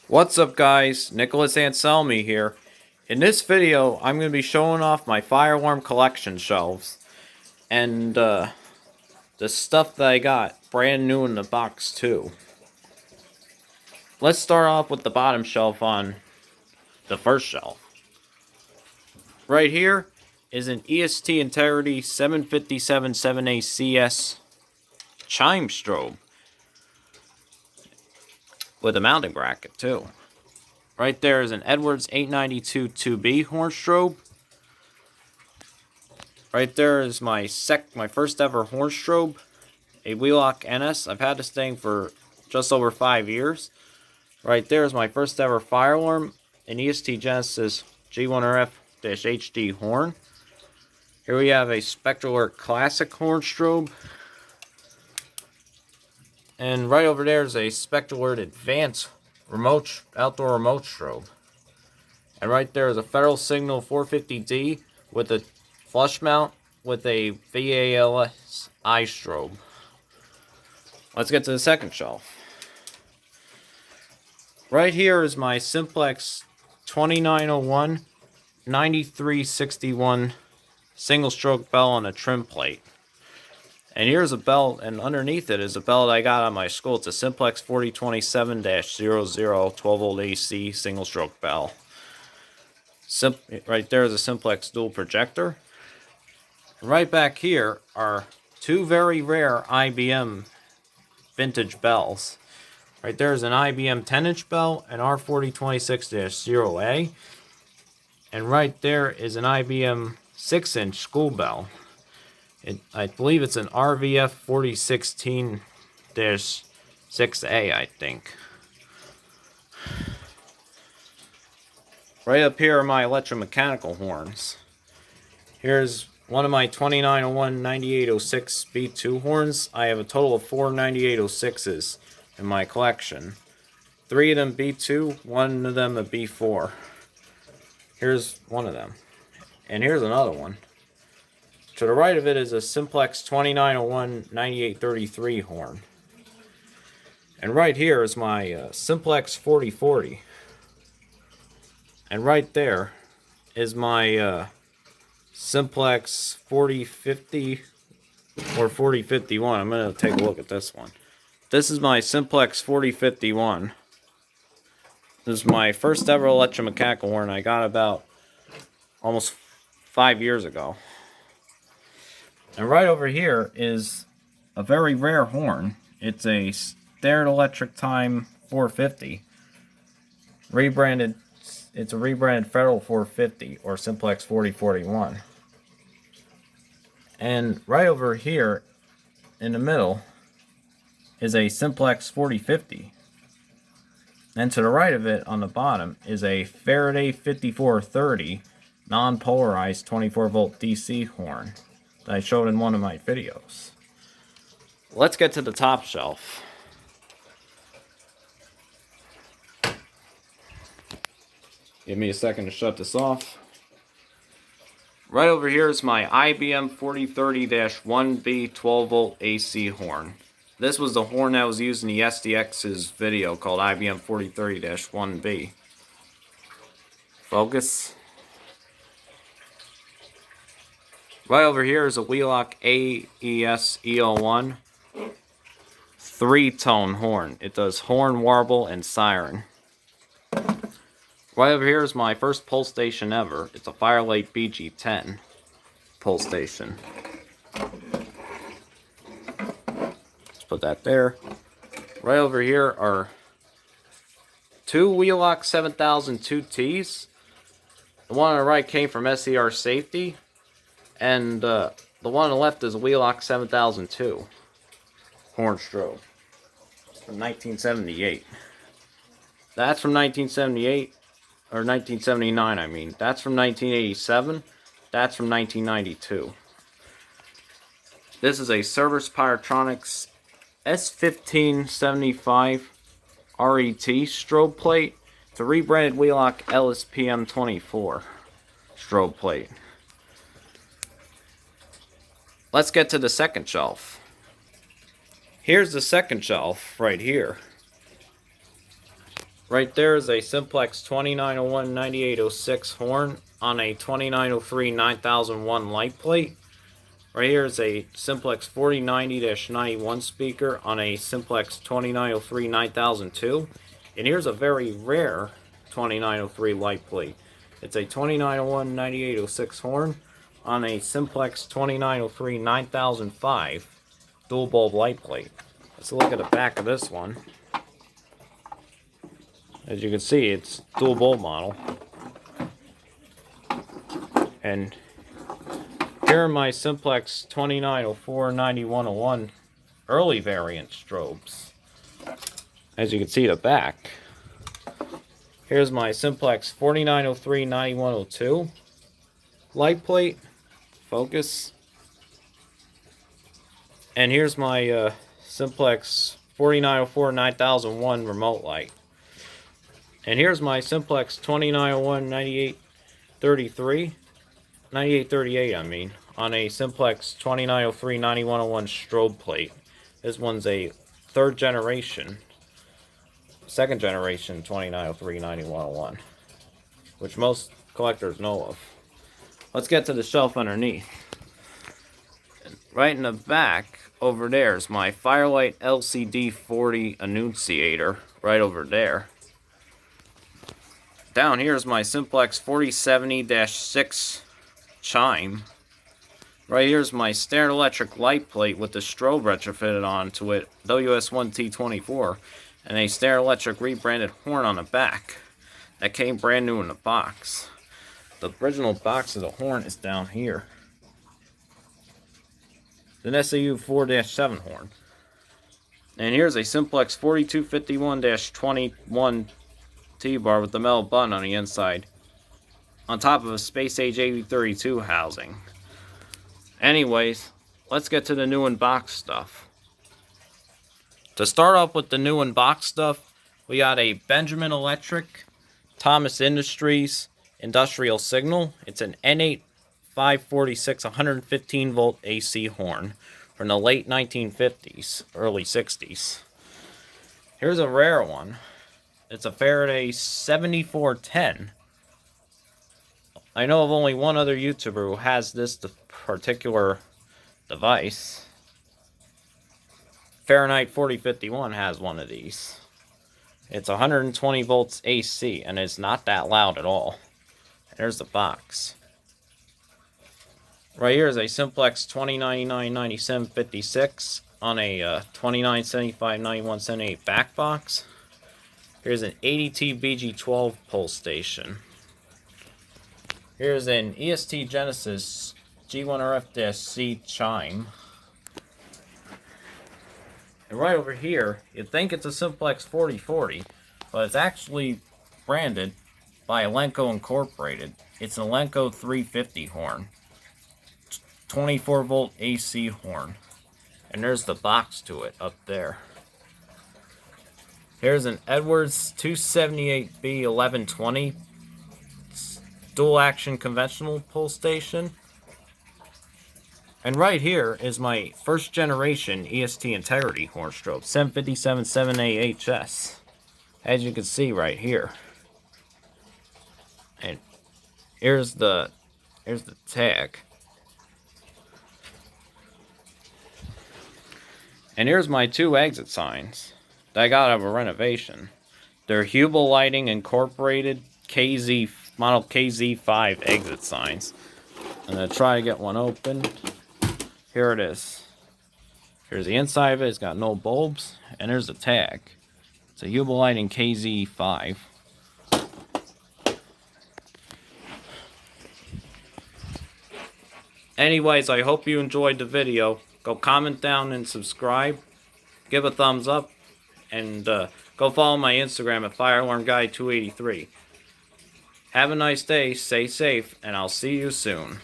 What's up guys, Nicholas Anselmi here. In this video, I'm going to be showing off my fire alarm collection shelves. And the stuff that I got brand new in the box too. Let's start off with the bottom shelf on the first shelf. Right here is an EST Integrity 757 7A CS chime strobe. With a mounting bracket too. Right there is an Edwards 892 2B horn strobe. Right there is my first ever horn strobe, a Wheelock NS. I've had this thing for just over 5 years. Right there is my first ever fire alarm, an EST Genesis G1RF-HD horn. Here we have a Spectralert Classic horn strobe. And right over there is a Spectralert Advanced outdoor remote strobe. And right there is a Federal Signal 450D with a flush mount with a VALS eye strobe. Let's get to the second shelf. Right here is my Simplex 2901 9361 single stroke bell on a trim plate. And here's a bell, and underneath it is a bell that I got on my school. It's a Simplex 4027-00 12-volt AC single stroke bell. Right there is a Simplex dual projector. Right back here are two very rare IBM vintage bells. Right there is an IBM 10-inch bell, an R4026-0A. And right there is an IBM 6-inch school bell. I believe it's an RVF 4016-6A, I think. Right up here are my electromechanical horns. Here's one of my 2901 9806 B2 horns. I have a total of 4 9806s in my collection. 3 of them B2, 1 of them a B4. Here's one of them. And here's another one. To the right of it is a Simplex 2901 9833 horn. And right here is my Simplex 4040. And right there is my Simplex 4050 or 4051. I'm going to take a look at this one. This is my Simplex 4051. This is my first ever electromechanical horn I got about almost 5 years ago. And right over here is a very rare horn. It's a Starrett Electric Time 450. Rebranded. It's a rebranded Federal 450 or Simplex 4041. And right over here in the middle is a Simplex 4050. And to the right of it on the bottom is a Faraday 5430 non-polarized 24-volt DC horn that I showed in one of my videos. Let's get to the top shelf. Give me a second to shut this off. Right over here is my IBM 4030-1B 12-volt AC horn. This was the horn that was used in the SDX's video called IBM 4030-1B. Focus. Right over here is a Wheelock AES EO1 3-tone horn. It does horn, warble, and siren. Right over here is my first pull station ever. It's a Firelight BG10 pull station. Let's put that there. Right over here are two Wheelock 7002 Ts. The one on the right came from SER Safety. And the one on the left is a Wheelock 7002 horn strobe from 1978. That's from 1978, or 1979 I mean. That's from 1987. That's from 1992. This is a Service Pyrotronics S1575 RET strobe plate. It's a rebranded Wheelock LSPM24 strobe plate. Let's get to the second shelf. Here's the second shelf right here. Right there is a Simplex 2901-9806 horn on a 2903-9001 light plate. Right here is a Simplex 4090-91 speaker on a Simplex 2903-9002. And here's a very rare 2903 light plate. It's a 2901-9806 horn on a Simplex 2903-9005 dual bulb light plate. Let's look at the back of this one. As you can see, it's dual bulb model. And here are my Simplex 2904-9101 early variant strobes. As you can see the back. Here's my Simplex 4903-9102 light plate. Focus. And here's my Simplex 4904-9001 remote light. And here's my Simplex 2901-9838 I mean, on a Simplex 2903-9101 strobe plate. This one's a second generation 2903-9101, which most collectors know of. Let's get to the shelf underneath. Right in the back, over there, is my Firelight LCD 40 annunciator, right over there. Down here is my Simplex 4070-6 chime. Right here is my standard electric light plate with the strobe retrofitted onto it, WS1T24, and a standard electric rebranded horn on the back. That came brand new in the box. The original box of the horn is down here. It's an SAU 4-7 horn. And here's a Simplex 4251-21 T-bar with the metal button on the inside, on top of a Space Age 8032 housing. Anyways, let's get to the new unboxed stuff. To start off with the new unboxed stuff, we got a Benjamin Electric Thomas Industries industrial signal. It's an N8 546 115 volt AC horn from the late 1950s, early 60s. Here's a rare one. It's a Faraday 7410. I know of only one other YouTuber who has this particular device. Fahrenheit 4051 has one of these. It's 120 volts AC, and it's not that loud at all. There's the box. Right here is a Simplex 2099-9756 on a 2975-9178 back box. Here's an ADT BG12 pole station. Here's an EST Genesis G1RF-C chime. And right over here, you'd think it's a Simplex 4040, but it's actually branded by Elenco Incorporated. It's an Elenco 350 horn. 24 volt AC horn. And there's the box to it up there. Here's an Edwards 278B 1120 dual action conventional pull station. And right here is my first generation EST Integrity horn strobe, 757-7AHS. As you can see right here. And here's the tag. And here's my two exit signs that I got out of a renovation. They're Hubel Lighting Incorporated model KZ5 exit signs. I'm going to try to get one open. Here it is. Here's the inside of it. It's got no bulbs. And there's the tag. It's a Hubel Lighting KZ5. Anyways, I hope you enjoyed the video. Go comment down and subscribe. Give a thumbs up. And go follow my Instagram at FireAlarmGuy283. Have a nice day, stay safe, and I'll see you soon.